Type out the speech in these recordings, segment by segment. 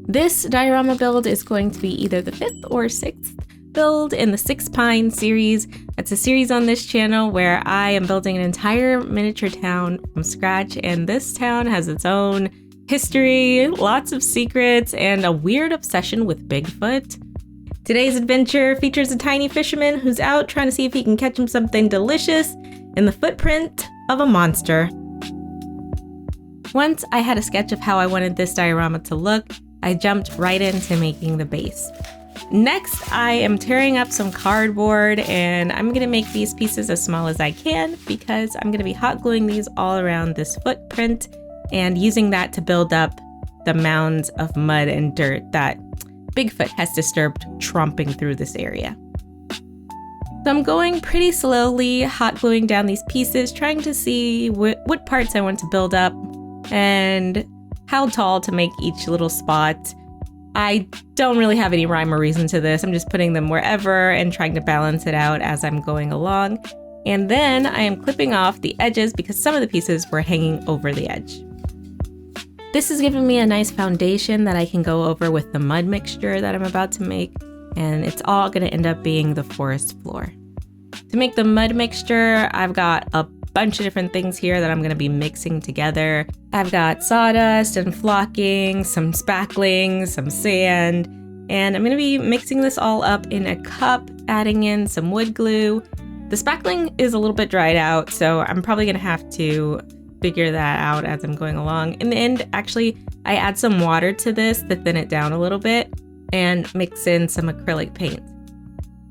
This diorama build is going to be either the 5th or 6th build in the 6 Pine series. It's a series on this channel where I am building an entire miniature town from scratch, and this town has its own history, lots of secrets, and a weird obsession with Bigfoot. Today's adventure features a tiny fisherman who's out trying to see if he can catch him something delicious in the footprint of a monster. Once I had a sketch of how I wanted this diorama to look, I jumped right into making the base. Next, I am tearing up some cardboard, and I'm gonna make these pieces as small as I can because I'm gonna be hot gluing these all around this footprint and using that to build up the mounds of mud and dirt that Bigfoot has disturbed tromping through this area. So I'm going pretty slowly, hot gluing down these pieces, trying to see what parts I want to build up and how tall to make each little spot. I don't really have any rhyme or reason to this. I'm just putting them wherever and trying to balance it out as I'm going along. And then I am clipping off the edges because some of the pieces were hanging over the edge. This has given me a nice foundation that I can go over with the mud mixture that I'm about to make, and it's all gonna end up being the forest floor. To make the mud mixture, I've got a bunch of different things here that I'm gonna be mixing together. I've got sawdust and flocking, some spackling, some sand, and I'm gonna be mixing this all up in a cup, adding in some wood glue. The spackling is a little bit dried out, so I'm probably gonna have to figure that out as I'm going along. In the end, actually, I add some water to this to thin it down a little bit and mix in some acrylic paint.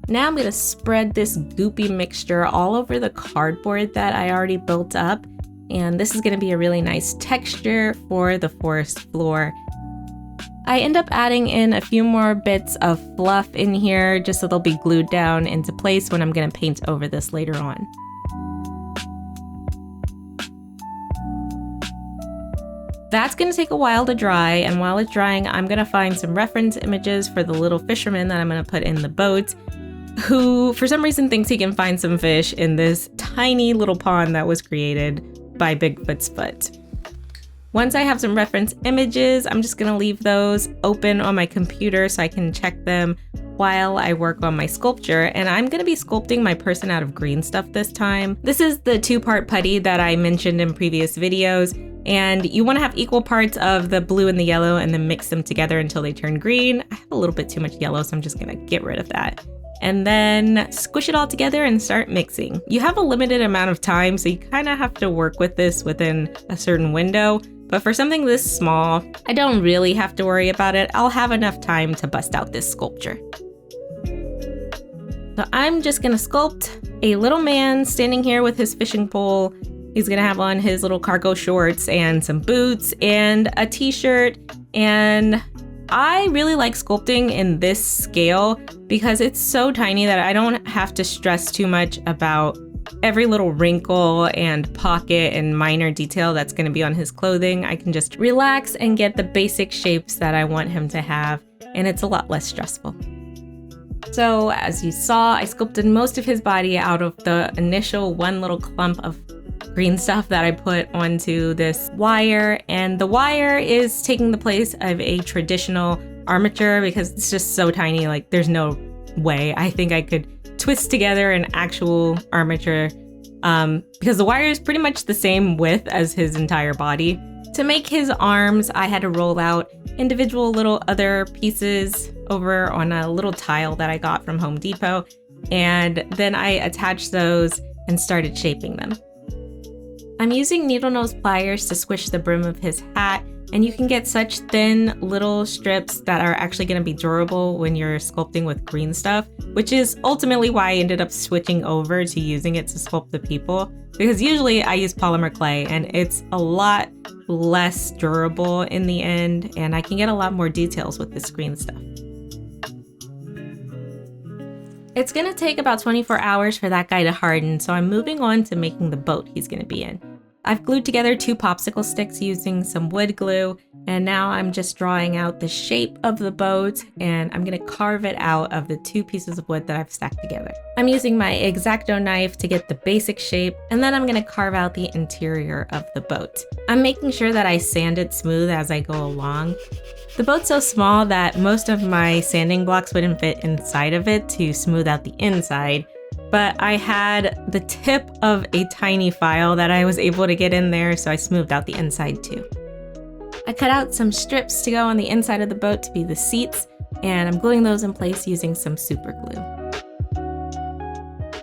Now I'm gonna spread this goopy mixture all over the cardboard that I already built up, and this is gonna be a really nice texture for the forest floor. I end up adding in a few more bits of fluff in here just so they'll be glued down into place when I'm gonna paint over this later on. That's gonna take a while to dry, and while it's drying, I'm gonna find some reference images for the little fisherman that I'm gonna put in the boat, who for some reason thinks he can find some fish in this tiny little pond that was created by Bigfoot's foot. Once I have some reference images, I'm just gonna leave those open on my computer so I can check them while I work on my sculpture, and I'm gonna be sculpting my person out of green stuff this time. This is the 2-part putty that I mentioned in previous videos, and you wanna have equal parts of the blue and the yellow and then mix them together until they turn green. I have a little bit too much yellow, so I'm just gonna get rid of that. And then squish it all together and start mixing. You have a limited amount of time, so you kinda have to work with this within a certain window. But for something this small, I don't really have to worry about it. I'll have enough time to bust out this sculpture. So I'm just gonna sculpt a little man standing here with his fishing pole. He's gonna have on his little cargo shorts and some boots and a t-shirt. And I really like sculpting in this scale because it's so tiny that I don't have to stress too much about every little wrinkle and pocket and minor detail that's gonna be on his clothing. I can just relax and get the basic shapes that I want him to have, and it's a lot less stressful. So as you saw, I sculpted most of his body out of the initial one little clump of green stuff that I put onto this wire, and the wire is taking the place of a traditional armature because it's just so tiny, like there's no way I think I could twist together an actual armature because the wire is pretty much the same width as his entire body. To make his arms, I had to roll out individual little other pieces over on a little tile that I got from Home Depot, and then I attached those and started shaping them. I'm using needle nose pliers to squish the brim of his hat, and you can get such thin little strips that are actually going to be durable when you're sculpting with green stuff, which is ultimately why I ended up switching over to using it to sculpt the people, because usually I use polymer clay and it's a lot less durable in the end, and I can get a lot more details with this green stuff. It's gonna take about 24 hours for that guy to harden, so I'm moving on to making the boat he's gonna be in. I've glued together 2 popsicle sticks using some wood glue, and now I'm just drawing out the shape of the boat, and I'm gonna carve it out of the 2 pieces of wood that I've stacked together. I'm using my X-Acto knife to get the basic shape, and then I'm gonna carve out the interior of the boat. I'm making sure that I sand it smooth as I go along. The boat's so small that most of my sanding blocks wouldn't fit inside of it to smooth out the inside, but I had the tip of a tiny file that I was able to get in there, so I smoothed out the inside too. I cut out some strips to go on the inside of the boat to be the seats, and I'm gluing those in place using some super glue.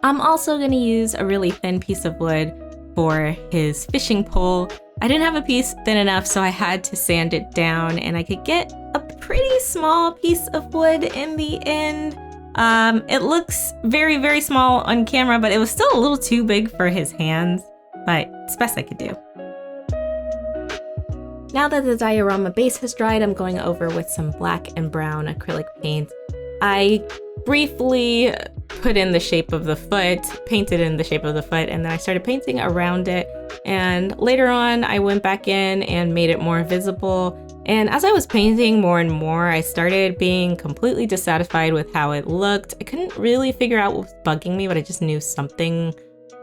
I'm also going to use a really thin piece of wood for his fishing pole. I didn't have a piece thin enough, so I had to sand it down, and I could get a pretty small piece of wood in the end. It looks very, very small on camera, but it was still a little too big for his hands, but it's best I could do. Now that the diorama base has dried, I'm going over with some black and brown acrylic paint. I briefly put in the shape of the foot, painted in the shape of the foot, and then I started painting around it. And later on, I went back in and made it more visible. And as I was painting more and more, I started being completely dissatisfied with how it looked. I couldn't really figure out what was bugging me, but I just knew something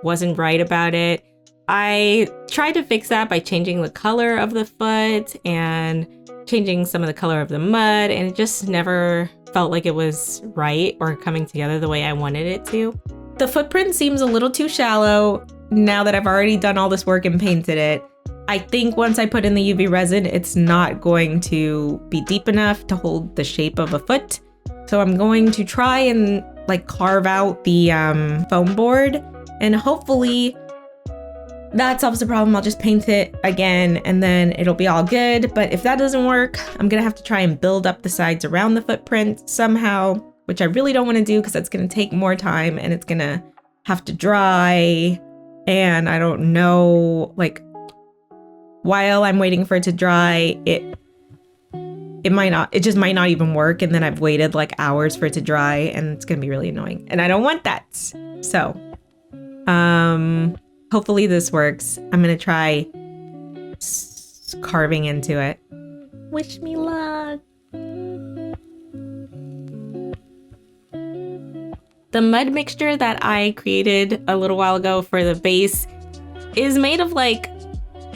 wasn't right about it. I tried to fix that by changing the color of the foot and changing some of the color of the mud, and it just never felt like it was right or coming together the way I wanted it to. The footprint seems a little too shallow now that I've already done all this work and painted it. I think once I put in the UV resin, it's not going to be deep enough to hold the shape of a foot. So I'm going to try and carve out the foam board, and hopefully that solves the problem. I'll just paint it again and then it'll be all good. But if that doesn't work, I'm gonna have to try and build up the sides around the footprint somehow, which I really don't want to do because it's gonna take more time and it's gonna have to dry. And I don't know, while I'm waiting for it to dry, it just might not even work. And then I've waited hours for it to dry, and it's gonna be really annoying. And I don't want that. So, hopefully this works. I'm gonna try carving into it. Wish me luck. The mud mixture that I created a little while ago for the base is made of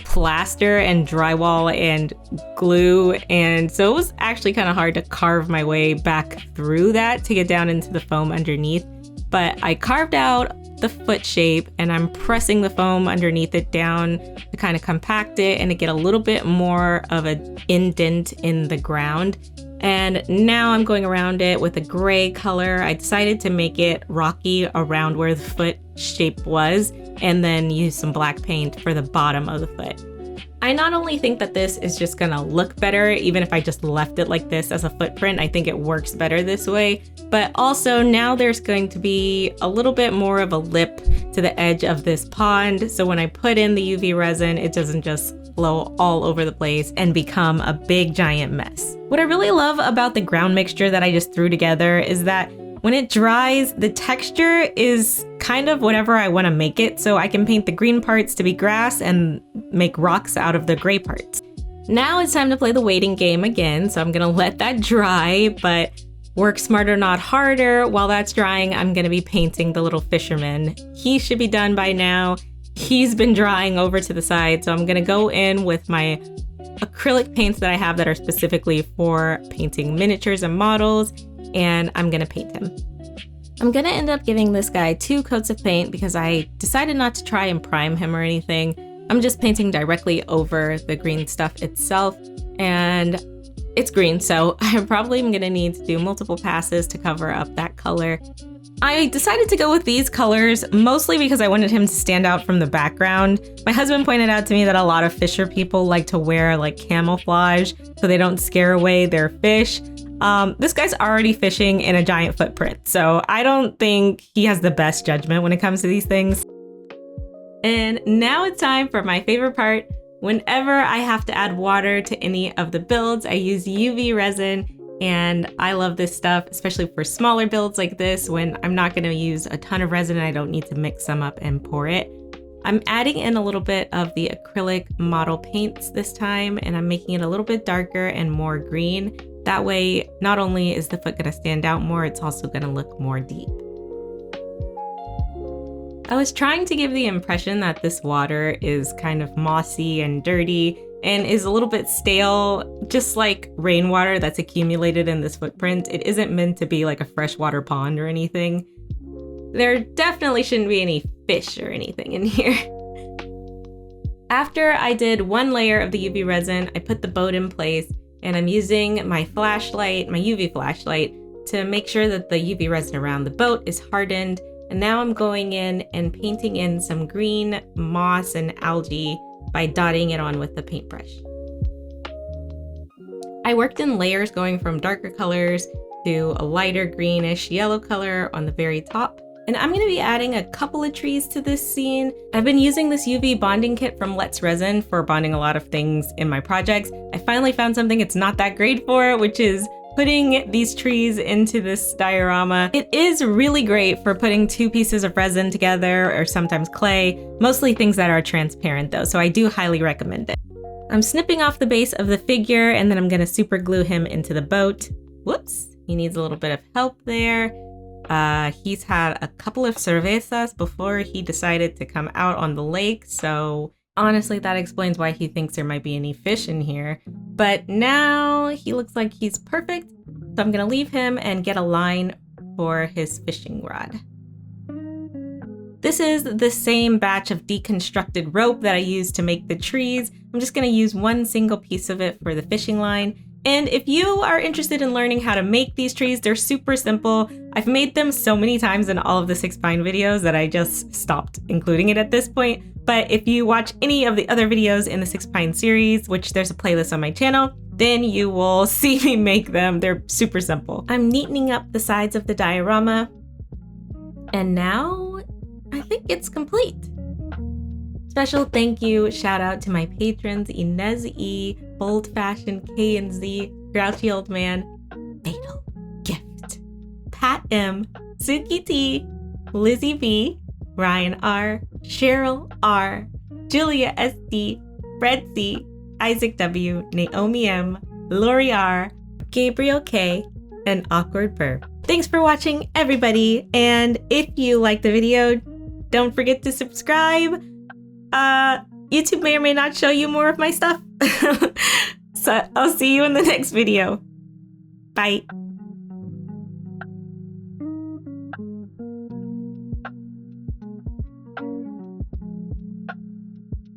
plaster and drywall and glue, and so it was actually kind of hard to carve my way back through that to get down into the foam underneath. But I carved out the foot shape, and I'm pressing the foam underneath it down to kind of compact it and to get a little bit more of an indent in the ground. And now I'm going around it with a gray color. I decided to make it rocky around where the foot shape was, and then use some black paint for the bottom of the foot. I not only think that this is just gonna look better, even if I just left it like this as a footprint, I think it works better this way, but also now there's going to be a little bit more of a lip to the edge of this pond. So when I put in the UV resin, it doesn't just flow all over the place and become a big giant mess. What I really love about the ground mixture that I just threw together is that when it dries, the texture is kind of whatever I want to make it, so I can paint the green parts to be grass and make rocks out of the gray parts. Now it's time to play the waiting game again, so I'm gonna let that dry, but work smarter, not harder. While that's drying, I'm gonna be painting the little fisherman. He should be done by now. He's been drying over to the side, so I'm gonna go in with my acrylic paints that I have that are specifically for painting miniatures and models, and I'm gonna paint him. I'm gonna end up giving this guy 2 coats of paint because I decided not to try and prime him or anything. I'm just painting directly over the green stuff itself, and it's green, so I probably am gonna need to do multiple passes to cover up that color. I decided to go with these colors mostly because I wanted him to stand out from the background. My husband pointed out to me that a lot of fisher people like to wear camouflage so they don't scare away their fish. This guy's already fishing in a giant footprint, so I don't think he has the best judgment when it comes to these things. And now it's time for my favorite part. Whenever I have to add water to any of the builds, I use UV resin, and I love this stuff, especially for smaller builds like this when I'm not going to use a ton of resin and I don't need to mix some up and pour it. I'm adding in a little bit of the acrylic model paints this time, and I'm making it a little bit darker and more green. That way, not only is the foot going to stand out more, it's also going to look more deep. I was trying to give the impression that this water is kind of mossy and dirty, and is a little bit stale, just like rainwater that's accumulated in this footprint. It isn't meant to be like a freshwater pond or anything. There definitely shouldn't be any fish or anything in here. After I did one layer of the UV resin, I put the boat in place, and I'm using my flashlight, my UV flashlight, to make sure that the UV resin around the boat is hardened. And now I'm going in and painting in some green moss and algae by dotting it on with the paintbrush. I worked in layers going from darker colors to a lighter greenish yellow color on the very top. And I'm going to be adding a couple of trees to this scene. I've been using this UV bonding kit from Let's Resin for bonding a lot of things in my projects. I finally found something it's not that great for, which is putting these trees into this diorama. It is really great for putting two pieces of resin together, or sometimes clay, mostly things that are transparent though, so I do highly recommend it. I'm snipping off the base of the figure, and then I'm gonna super glue him into the boat. Whoops, he needs a little bit of help there. He's had a couple of cervezas before he decided to come out on the lake, so honestly, that explains why he thinks there might be any fish in here. But now he looks like he's perfect, so I'm gonna leave him and get a line for his fishing rod. This is the same batch of deconstructed rope that I used to make the trees. I'm just gonna use one single piece of it for the fishing line. And if you are interested in learning how to make these trees, they're super simple. I've made them so many times in all of the 6 pine videos that I just stopped including it at this point. But if you watch any of the other videos in the 6 pine series, which there's a playlist on my channel, then you will see me make them. They're super simple. I'm neatening up the sides of the diorama. And now I think it's complete. Special thank you, shout out to my patrons, Inez E, Bold Fashion KNZ, Grouchy Old Man, Fatal Gift, Pat M, Suki T, Lizzie B, Ryan R, Cheryl R, Julia SD, Fred C, Isaac W, Naomi M, Lori R, Gabriel K, and Awkward Burp. Thanks for watching, everybody, and if you liked the video, don't forget to subscribe. YouTube may or may not show you more of my stuff. So I'll see you in the next video. Bye.